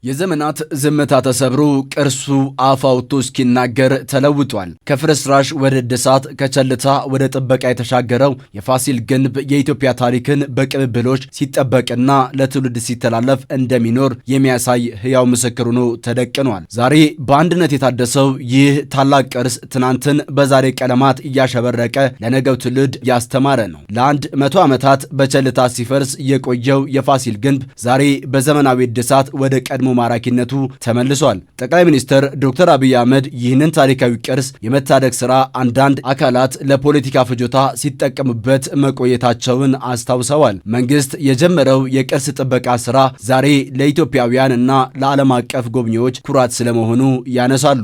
የዘመናት ዝምታ ተሰብሮ ቅርሱ አፍ አውጥቶ እስኪናገር ተለውጧል። ከፍርስራሽ ወደ እድሳት ከቸልታ ወደ ጥበቃ የተሻገረው የፋሲል ግንብ የኢትዮጵያ ታሪክን በቅብብሎች ሲጠበቅና ለትውልድ ሲተላለፍ እንደሚኖር የሚያሳይ ሕያው ምስክር ሆኖ ተደቅኗል። ዛሬ በአንድነት የታደሰው ይህ ታላቅ ቅርስ ትናንትን በዛሬ ቀለማት እያሸበረቀ ለነገው ትውልድ ያስተማረ ነው። ለአንድ 100 ዓመታት በቸልታ ሲፈርስ የቆየው የፋሲል ግንብ ዛሬ በዘመናዊ እድሳት ወደ ቀድሞ ማራኪነቱ ተመልሷል። ጠቅላይ ሚኒስትር ዶክተር አብይ አህመድ ይህንን ታሪካዊ ቅርስ የመታደግ ሥራ አንዳንድ አካላት ለፖለቲካ ፍጆታ ሲጠቀሙበት መቆየታቸውን አስታውሰዋል። መንግስት የጀመረው የቅርስ ጥበቃ ሥራ ዛሬ ለኢትዮጵያውያን እና ለዓለም አቀፍ ጎብኚዎች ኩራት ስለመሆኑ ያነሳሉ።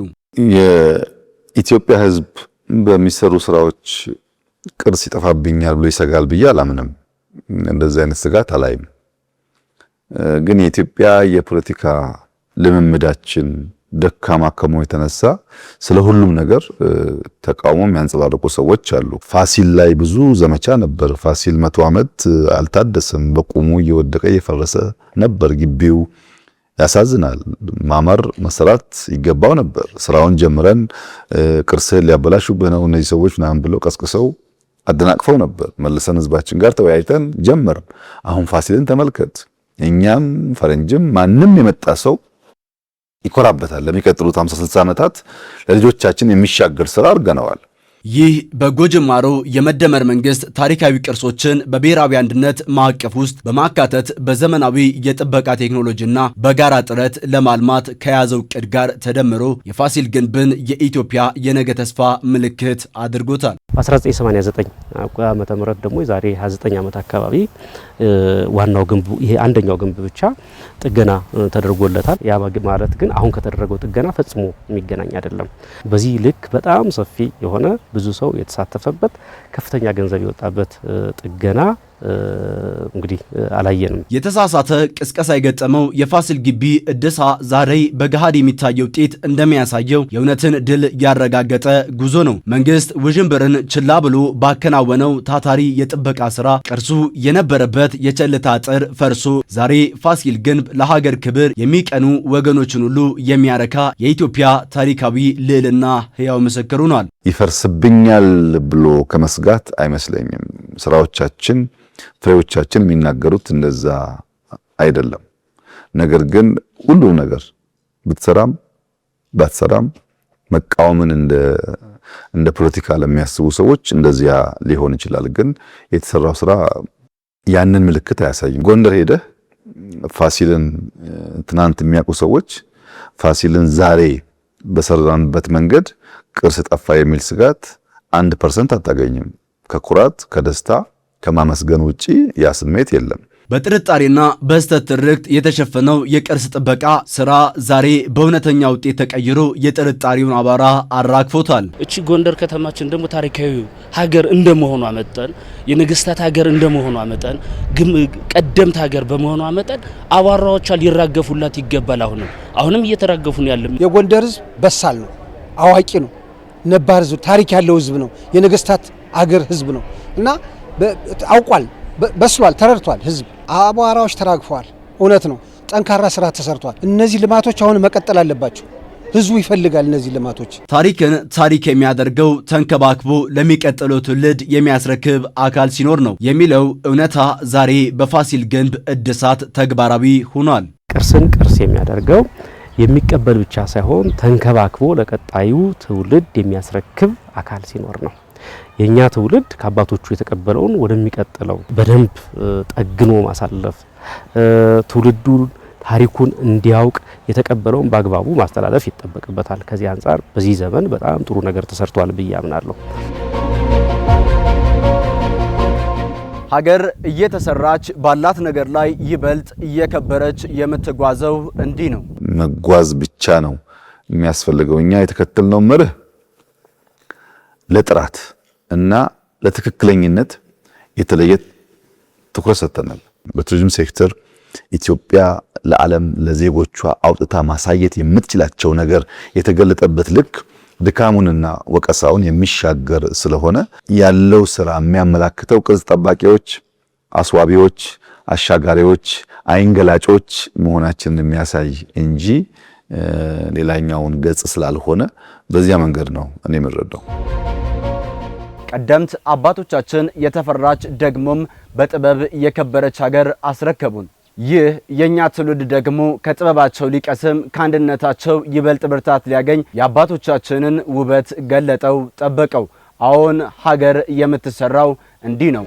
የኢትዮጵያ ሕዝብ በሚሰሩ ስራዎች ቅርስ ይጠፋብኛል ብሎ ይሰጋል ብዬ አላምንም። እንደዚህ አይነት ስጋት አላይም። ግን የኢትዮጵያ የፖለቲካ ልምምዳችን ደካማ ከመሆኑ የተነሳ ስለ ሁሉም ነገር ተቃውሞ የሚያንጸባርቁ ሰዎች አሉ። ፋሲል ላይ ብዙ ዘመቻ ነበር። ፋሲል 100 ዓመት አልታደሰም። በቁሙ እየወደቀ እየፈረሰ ነበር። ግቢው ያሳዝናል። ማመር መሰራት ይገባው ነበር። ስራውን ጀምረን ቅርስህን ሊያበላሹብህ ነው እነዚህ ሰዎች ምናምን ብለው ቀስቅሰው አደናቅፈው ነበር። መልሰን ህዝባችን ጋር ተወያይተን ጀመርን። አሁን ፋሲልን ተመልከት። እኛም ፈረንጅም ማንም የመጣ ሰው ይኮራበታል። ለሚቀጥሉት 50-60 ዓመታት ለልጆቻችን የሚሻገር ስራ አድርገነዋል። ይህ በጎ ጅማሮ የመደመር መንግስት ታሪካዊ ቅርሶችን በብሔራዊ አንድነት ማዕቀፍ ውስጥ በማካተት በዘመናዊ የጥበቃ ቴክኖሎጂና በጋራ ጥረት ለማልማት ከያዘው ዕቅድ ጋር ተደምሮ የፋሲል ግንብን የኢትዮጵያ የነገ ተስፋ ምልክት አድርጎታል። በ1989 ዓመተ ምህረት ደግሞ የዛሬ 29 ዓመት አካባቢ ዋናው ግንቡ ይሄ አንደኛው ግንብ ብቻ ጥገና ተደርጎለታል። ያ ማለት ግን አሁን ከተደረገው ጥገና ፈጽሞ የሚገናኝ አይደለም። በዚህ ልክ በጣም ሰፊ የሆነ ብዙ ሰው የተሳተፈበት ከፍተኛ ገንዘብ የወጣበት ጥገና እንግዲህ አላየንም። የተሳሳተ ቅስቀሳ የገጠመው የፋሲል ግቢ እድሳ ዛሬ በገሃድ የሚታየው ውጤት እንደሚያሳየው የእውነትን ድል ያረጋገጠ ጉዞ ነው። መንግስት ውዥንብርን ችላ ብሎ ባከናወነው ታታሪ የጥበቃ ስራ ቅርሱ የነበረበት የቸልታ አጥር ፈርሶ ዛሬ ፋሲል ግንብ ለሀገር ክብር የሚቀኑ ወገኖችን ሁሉ የሚያረካ የኢትዮጵያ ታሪካዊ ልዕልና ሕያው ምስክር ሆኗል። ይፈርስብኛል ብሎ ከመስጋት አይመስለኝም። ስራዎቻችን ፍሬዎቻችን የሚናገሩት እንደዛ አይደለም። ነገር ግን ሁሉ ነገር ብትሰራም ባትሰራም መቃወምን እንደ ፖለቲካ ለሚያስቡ ሰዎች እንደዚያ ሊሆን ይችላል። ግን የተሰራው ስራ ያንን ምልክት አያሳይም። ጎንደር ሄደህ ፋሲልን ትናንት የሚያውቁ ሰዎች ፋሲልን ዛሬ በሰራንበት መንገድ ቅርስ ጠፋ የሚል ስጋት 1% አታገኝም። ከኩራት ከደስታ ከማመስገን ውጪ ያ ስሜት የለም። በጥርጣሬና በስተት ትርክት የተሸፈነው የቅርስ ጥበቃ ስራ ዛሬ በእውነተኛ ውጤት ተቀይሮ የጥርጣሬውን አቧራ አራግፎታል። እቺ ጎንደር ከተማችን ደግሞ ታሪካዊ ሀገር እንደመሆኗ መጠን የነገስታት ሀገር እንደመሆኗ መጠን ቀደምት ሀገር በመሆኗ መጠን አቧራዎቿ ሊራገፉላት ይገባል። አሁንም እየተራገፉ ነው ያለው። የጎንደር ህዝብ በሳል ነው፣ አዋቂ ነው፣ ነባር ህዝብ፣ ታሪክ ያለው ህዝብ ነው። የነገስታት ሀገር ህዝብ ነው እና አውቋል፣ በስሏል፣ ተረድቷል። ህዝብ አቧራዎች ተራግፈዋል። እውነት ነው። ጠንካራ ስራ ተሰርቷል። እነዚህ ልማቶች አሁን መቀጠል አለባቸው። ህዝቡ ይፈልጋል እነዚህ ልማቶች። ታሪክን ታሪክ የሚያደርገው ተንከባክቦ ለሚቀጥለው ትውልድ የሚያስረክብ አካል ሲኖር ነው የሚለው እውነታ ዛሬ በፋሲል ግንብ እድሳት ተግባራዊ ሆኗል። ቅርስን ቅርስ የሚያደርገው የሚቀበል ብቻ ሳይሆን ተንከባክቦ ለቀጣዩ ትውልድ የሚያስረክብ አካል ሲኖር ነው። የኛ ትውልድ ከአባቶቹ የተቀበለውን ወደሚቀጥለው በደንብ ጠግኖ ማሳለፍ፣ ትውልዱን ታሪኩን እንዲያውቅ የተቀበለውን በአግባቡ ማስተላለፍ ይጠበቅበታል። ከዚህ አንጻር በዚህ ዘመን በጣም ጥሩ ነገር ተሰርቷል ብዬ አምናለሁ። ሀገር እየተሰራች ባላት ነገር ላይ ይበልጥ እየከበረች የምትጓዘው እንዲህ ነው። መጓዝ ብቻ ነው የሚያስፈልገው። እኛ የተከተልነው መርህ ለጥራት እና ለትክክለኝነት የተለየ ትኩረት ሰጥተናል። በቱሪዝም ሴክተር ኢትዮጵያ ለዓለም ለዜጎቿ አውጥታ ማሳየት የምትችላቸው ነገር የተገለጠበት ልክ ድካሙንና ወቀሳውን የሚሻገር ስለሆነ ያለው ስራ የሚያመላክተው ቅርስ ጠባቂዎች፣ አስዋቢዎች፣ አሻጋሪዎች፣ አይንገላጮች መሆናችንን የሚያሳይ እንጂ ሌላኛውን ገጽ ስላልሆነ በዚያ መንገድ ነው እኔ የምረዳው። ቀደምት አባቶቻችን የተፈራች ደግሞም በጥበብ የከበረች ሀገር አስረከቡን። ይህ የኛ ትውልድ ደግሞ ከጥበባቸው ሊቀስም ከአንድነታቸው ይበልጥ ብርታት ሊያገኝ የአባቶቻችንን ውበት ገለጠው፣ ጠበቀው። አዎን ሀገር የምትሰራው እንዲህ ነው።